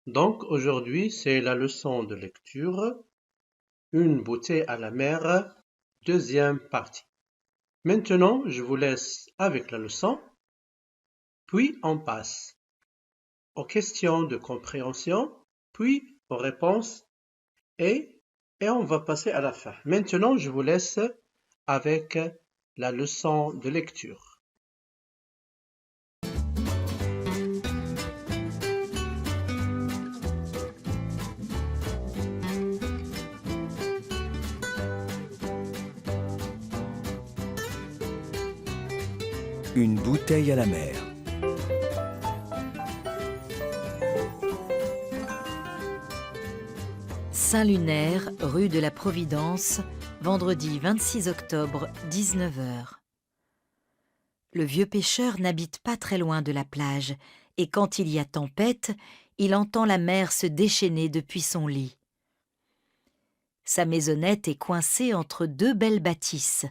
Donc aujourd'hui, c'est la leçon de lecture, une bouteille à la mer, deuxième partie. Maintenant, je vous laisse avec la leçon, puis on passe aux questions de compréhension, puis aux réponses et on va passer à la fin. Maintenant, je vous laisse avec la leçon de lecture. Une bouteille à la mer. Saint-Lunaire, rue de la Providence, vendredi 26 octobre, 19 heures. Le vieux pêcheur n'habite pas très loin de la plage, et quand il y a tempête, il entend la mer se déchaîner depuis son lit. Sa maisonnette est coincée entre deux belles bâtisses.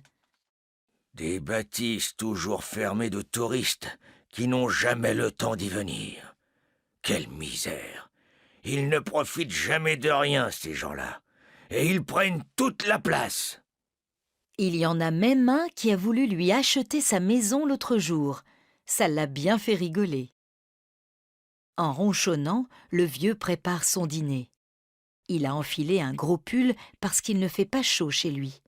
Des bâtisses toujours fermées de touristes qui n'ont jamais le temps d'y venir. Quelle misère! Ils ne profitent jamais de rien, ces gens-là. Et ils prennent toute la place. Il y en a même un qui a voulu lui acheter sa maison l'autre jour. Ça l'a bien fait rigoler. En ronchonnant, le vieux prépare son dîner. Il a enfilé un gros pull parce qu'il ne fait pas chaud chez lui.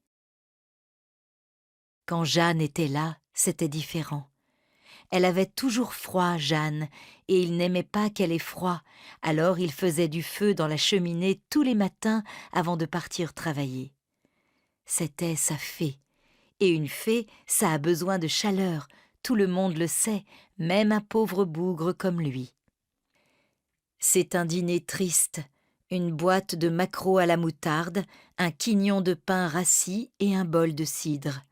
Quand Jeanne était là, c'était différent. Elle avait toujours froid, Jeanne, et il n'aimait pas qu'elle ait froid, alors il faisait du feu dans la cheminée tous les matins avant de partir travailler. C'était sa fée, et une fée, ça a besoin de chaleur, tout le monde le sait, même un pauvre bougre comme lui. C'est un dîner triste, une boîte de maquereaux à la moutarde, un quignon de pain rassis et un bol de cidre.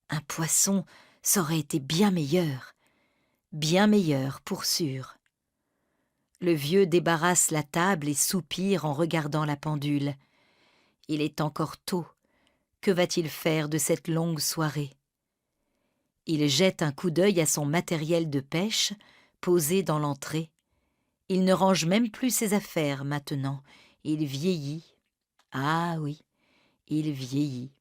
Un poisson, ça aurait été bien meilleur pour sûr. Le vieux débarrasse la table et soupire en regardant la pendule. Il est encore tôt. Que va-t-il faire de cette longue soirée? Il jette un coup d'œil à son matériel de pêche, posé dans l'entrée. Il ne range même plus ses affaires maintenant. Il vieillit. Ah oui, il vieillit.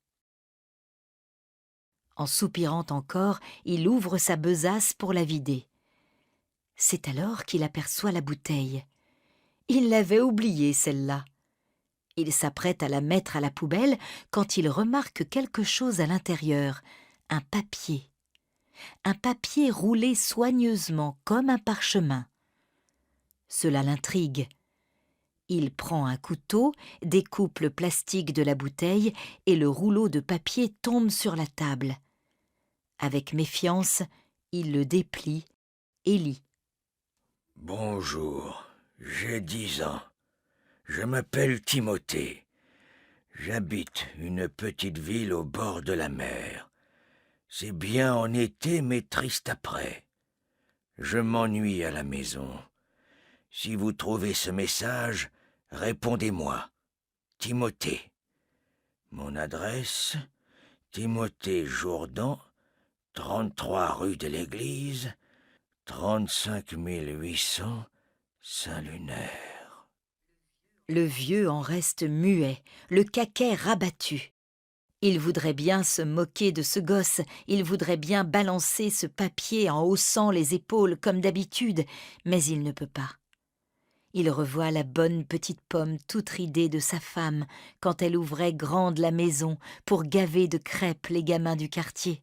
En soupirant encore, il ouvre sa besace pour la vider. C'est alors qu'il aperçoit la bouteille. Il l'avait oubliée, celle-là. Il s'apprête à la mettre à la poubelle quand il remarque quelque chose à l'intérieur, un papier. Un papier roulé soigneusement comme un parchemin. Cela l'intrigue. Il prend un couteau, découpe le plastique de la bouteille et le rouleau de papier tombe sur la table. Avec méfiance, il le déplie et lit. Bonjour, j'ai 10 ans. Je m'appelle Timothée. J'habite une petite ville au bord de la mer. C'est bien en été, mais triste après. Je m'ennuie à la maison. Si vous trouvez ce message, répondez-moi. Timothée. Mon adresse, Timothée Jourdan, 33 rue de l'Église, 35 800, Saint-Lunaire. Le vieux en reste muet, le caquet rabattu. Il voudrait bien se moquer de ce gosse, il voudrait bien balancer ce papier en haussant les épaules comme d'habitude, mais il ne peut pas. Il revoit la bonne petite pomme toute ridée de sa femme quand elle ouvrait grande la maison pour gaver de crêpes les gamins du quartier.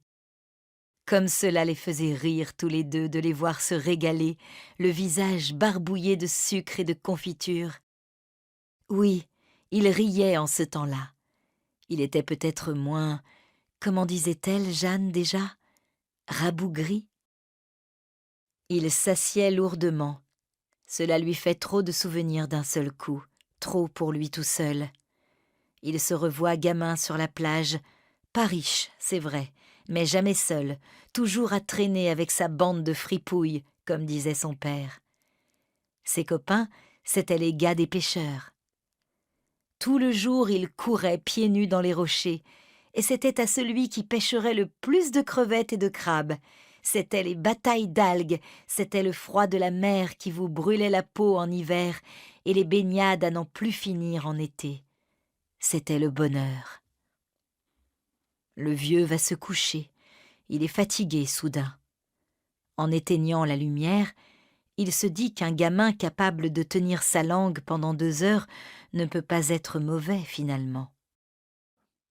Comme cela les faisait rire tous les deux de les voir se régaler, le visage barbouillé de sucre et de confiture. Oui, il riait en ce temps-là. Il était peut-être moins, comment disait-elle, Jeanne, déjà, rabougri. Il s'assied lourdement. Cela lui fait trop de souvenirs d'un seul coup, trop pour lui tout seul. Il se revoit gamin sur la plage, pas riche, c'est vrai, mais jamais seul, toujours à traîner avec sa bande de fripouilles, comme disait son père. Ses copains, c'étaient les gars des pêcheurs. Tout le jour, il courait pieds nus dans les rochers, et c'était à celui qui pêcherait le plus de crevettes et de crabes. c'étaient les batailles d'algues, c'était le froid de la mer qui vous brûlait la peau en hiver et les baignades à n'en plus finir en été. C'était le bonheur. Le vieux va se coucher. Il est fatigué soudain. En éteignant la lumière, il se dit qu'un gamin capable de tenir sa langue pendant 2 heures ne peut pas être mauvais finalement.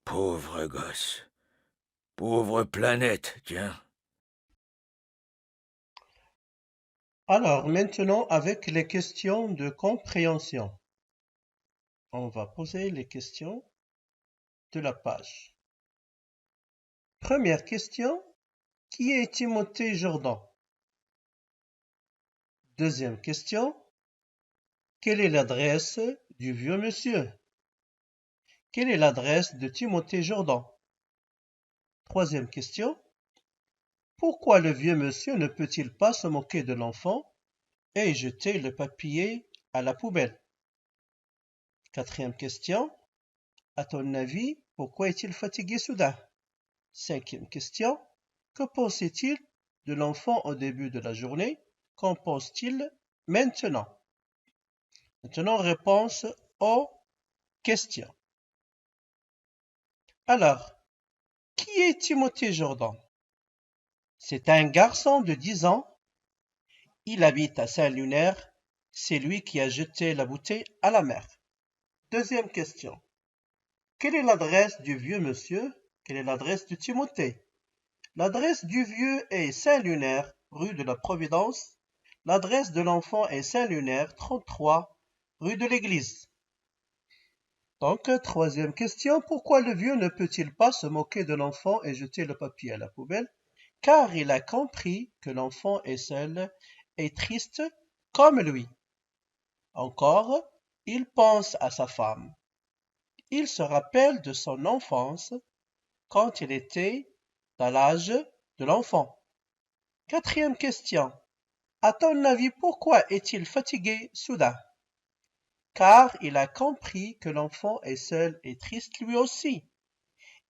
Pauvre gosse. Pauvre planète, tiens. Alors, maintenant, avec les questions de compréhension. On va poser les questions de la page. Première question. Qui est Timothée Jordan? Deuxième question. Quelle est l'adresse du vieux monsieur? Quelle est l'adresse de Timothée Jordan? Troisième question. Pourquoi le vieux monsieur ne peut-il pas se moquer de l'enfant et jeter le papier à la poubelle? Quatrième question. À ton avis, pourquoi est-il fatigué soudain? Cinquième question. Que pensait-il de l'enfant au début de la journée? Qu'en pense-t-il maintenant? Maintenant, réponse aux questions. Alors, qui est Timothée Jordan? C'est un garçon de 10 ans. Il habite à Saint-Lunaire. C'est lui qui a jeté la bouteille à la mer. Deuxième question. Quelle est l'adresse du vieux monsieur? Quelle est l'adresse de Timothée? L'adresse du vieux est Saint-Lunaire, rue de la Providence. L'adresse de l'enfant est Saint-Lunaire, 33, rue de l'Église. Donc, troisième question. Pourquoi le vieux ne peut-il pas se moquer de l'enfant et jeter le papier à la poubelle? Car il a compris que l'enfant est seul et triste comme lui. Encore, il pense à sa femme. Il se rappelle de son enfance quand il était dans l'âge de l'enfant. Quatrième question. À ton avis, pourquoi est-il fatigué soudain? Car il a compris que l'enfant est seul et triste lui aussi.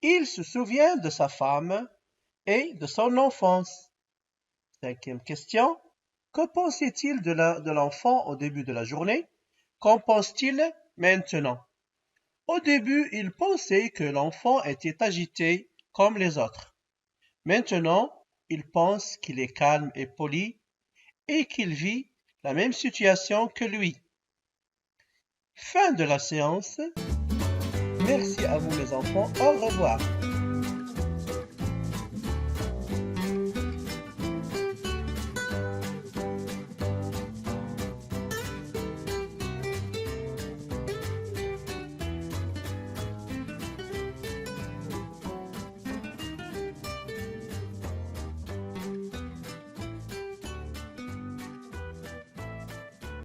Il se souvient de sa femme et de son enfance. Cinquième question. Que pensait-il de l'enfant au début de la journée? Qu'en pense-t-il maintenant? Au début, il pensait que l'enfant était agité comme les autres. Maintenant, il pense qu'il est calme et poli et qu'il vit la même situation que lui. Fin de la séance. Merci à vous les enfants. Au revoir.